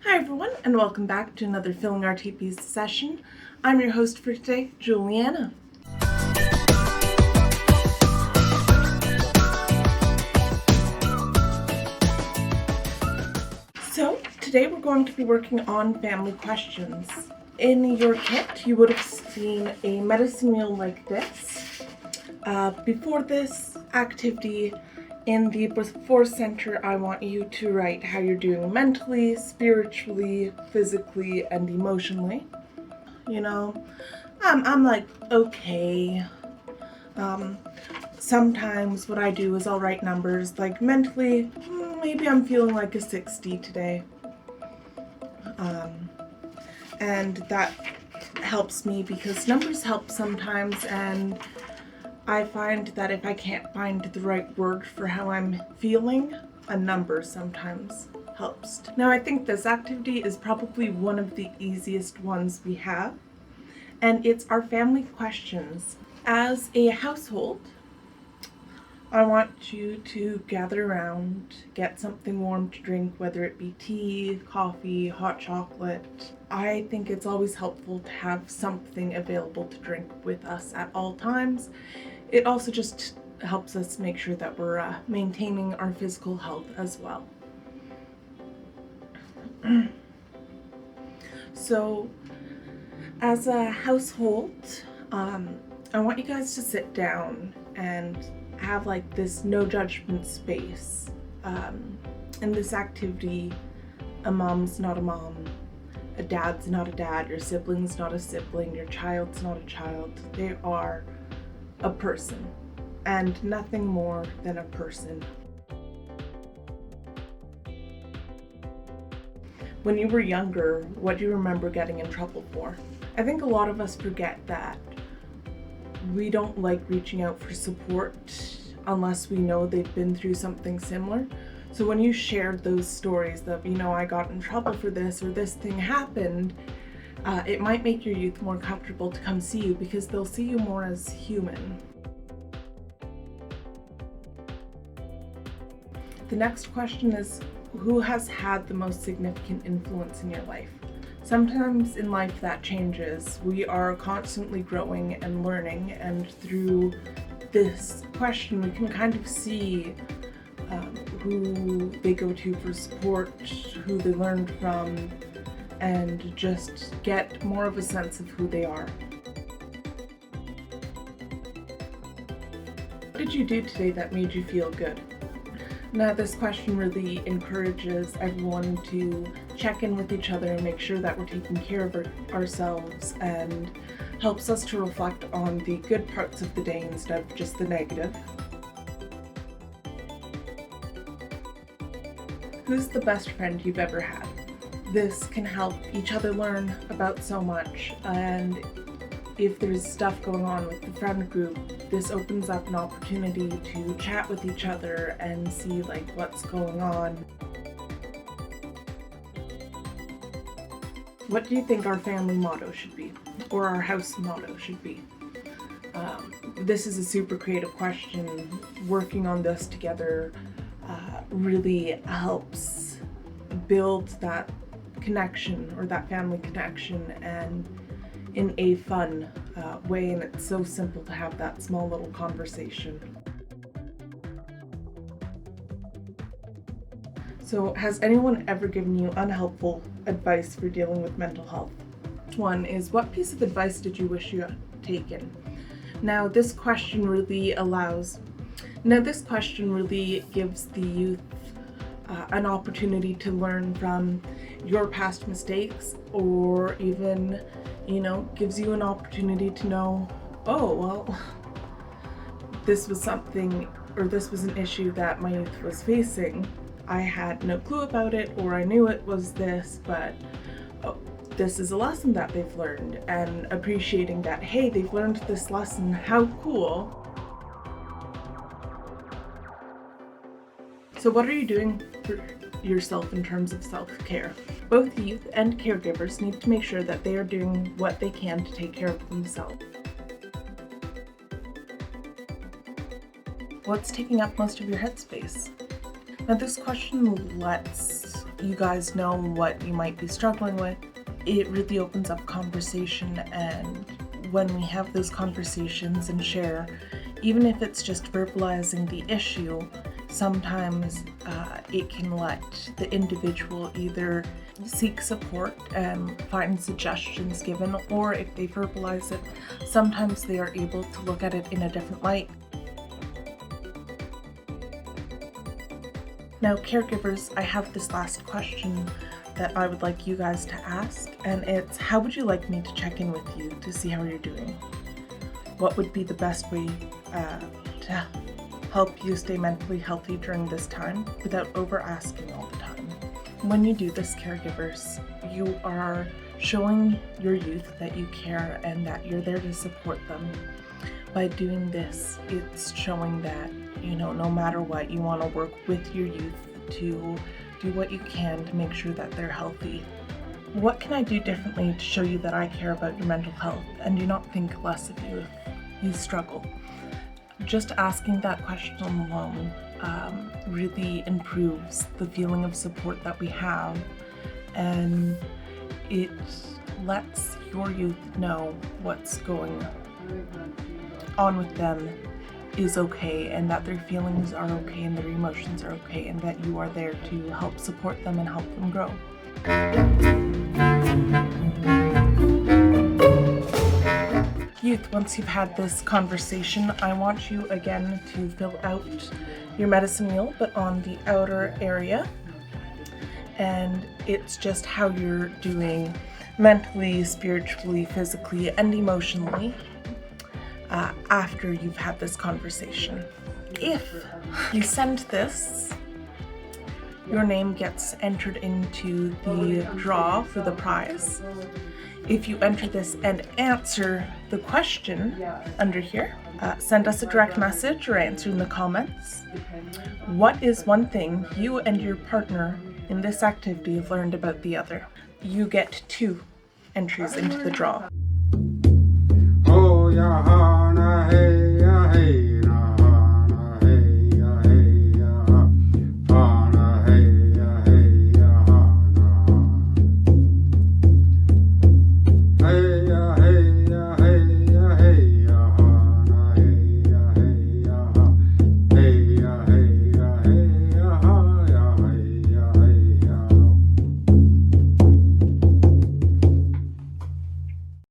Hi everyone, and welcome back to another Filling Our Tipis session. I'm your host for today, Juliana. So today we're going to be working on family questions. In your kit, you would have seen a medicine wheel like this. Before this activity, in the before center, I want you to write how you're doing mentally, spiritually, physically, and emotionally. I'm like, okay. Sometimes what I do is I'll write numbers, like mentally, maybe I'm feeling like a 60 today. And that helps me because numbers help sometimes, and I find that if I can't find the right word for how I'm feeling, a number sometimes helps. Now, I think this activity is probably one of the easiest ones we have, and it's our family questions. As a household, I want you to gather around, get something warm to drink, whether it be tea, coffee, hot chocolate. I think it's always helpful to have something available to drink with us at all times. It also just helps us make sure that we're maintaining our physical health as well. So, as a household, I want you guys to sit down and have like this no judgment space. In this activity, a mom's not a mom, a dad's not a dad, your sibling's not a sibling, your child's not a child. They are a person, and nothing more than a person. When you were younger, what do you remember getting in trouble for? I think a lot of us forget that we don't like reaching out for support unless we know they've been through something similar. So when you shared those stories that, I got in trouble for this or this thing happened, it might make your youth more comfortable to come see you because they'll see you more as human. The next question is, who has had the most significant influence in your life? Sometimes in life that changes. We are constantly growing and learning, and through this question we can kind of see who they go to for support, who they learned from, and just get more of a sense of who they are. What did you do today that made you feel good? Now, this question really encourages everyone to check in with each other and make sure that we're taking care of ourselves, and helps us to reflect on the good parts of the day instead of just the negative. Who's the best friend you've ever had? This can help each other learn about so much, and if there's stuff going on with the friend group, this opens up an opportunity to chat with each other and see what's going on. What do you think our family motto should be, or our house motto should be? This is a super creative question. Working on this together really helps build that connection, or that family connection, and in a fun way, and it's so simple to have that small little conversation. So, has anyone ever given you unhelpful advice for dealing with mental health? One is, what piece of advice did you wish you had taken? Now, this question really gives the youth an opportunity to learn from your past mistakes, or even, gives you an opportunity to know, oh, well, this was something, or this was an issue that my youth was facing. I had no clue about it, or I knew it was this, but this is a lesson that they've learned, and appreciating that, hey, they've learned this lesson, how cool. So what are you doing for yourself in terms of self-care? Both youth and caregivers need to make sure that they are doing what they can to take care of themselves. What's taking up most of your headspace? Now, this question lets you guys know what you might be struggling with, it really opens up conversation. And when we have those conversations and share, even if it's just verbalizing the issue, sometimes it can let the individual either seek support and find suggestions given, or if they verbalize it, sometimes they are able to look at it in a different light. Now, caregivers, I have this last question that I would like you guys to ask, and it's, how would you like me to check in with you to see how you're doing? What would be the best way to help you stay mentally healthy during this time without over asking all the time? When you do this, caregivers, you are showing your youth that you care and that you're there to support them. By doing this, it's showing that, no matter what, you want to work with your youth to do what you can to make sure that they're healthy. What can I do differently to show you that I care about your mental health and do not think less of you if you struggle? Just asking that question alone really improves the feeling of support that we have, and it lets your youth know what's going on with them is okay, and that their feelings are okay and their emotions are okay, and that you are there to help support them and help them grow. Youth, once you've had this conversation, I want you again to fill out your medicine wheel, but on the outer area. And it's just how you're doing mentally, spiritually, physically, and emotionally after you've had this conversation. If you send this, your name gets entered into the draw for the prize. If you enter this and answer the question under here, send us a direct message or answer in the comments. What is one thing you and your partner in this activity have learned about the other? You get 2 entries into the draw. Oh, yeah, hey, yeah, hey.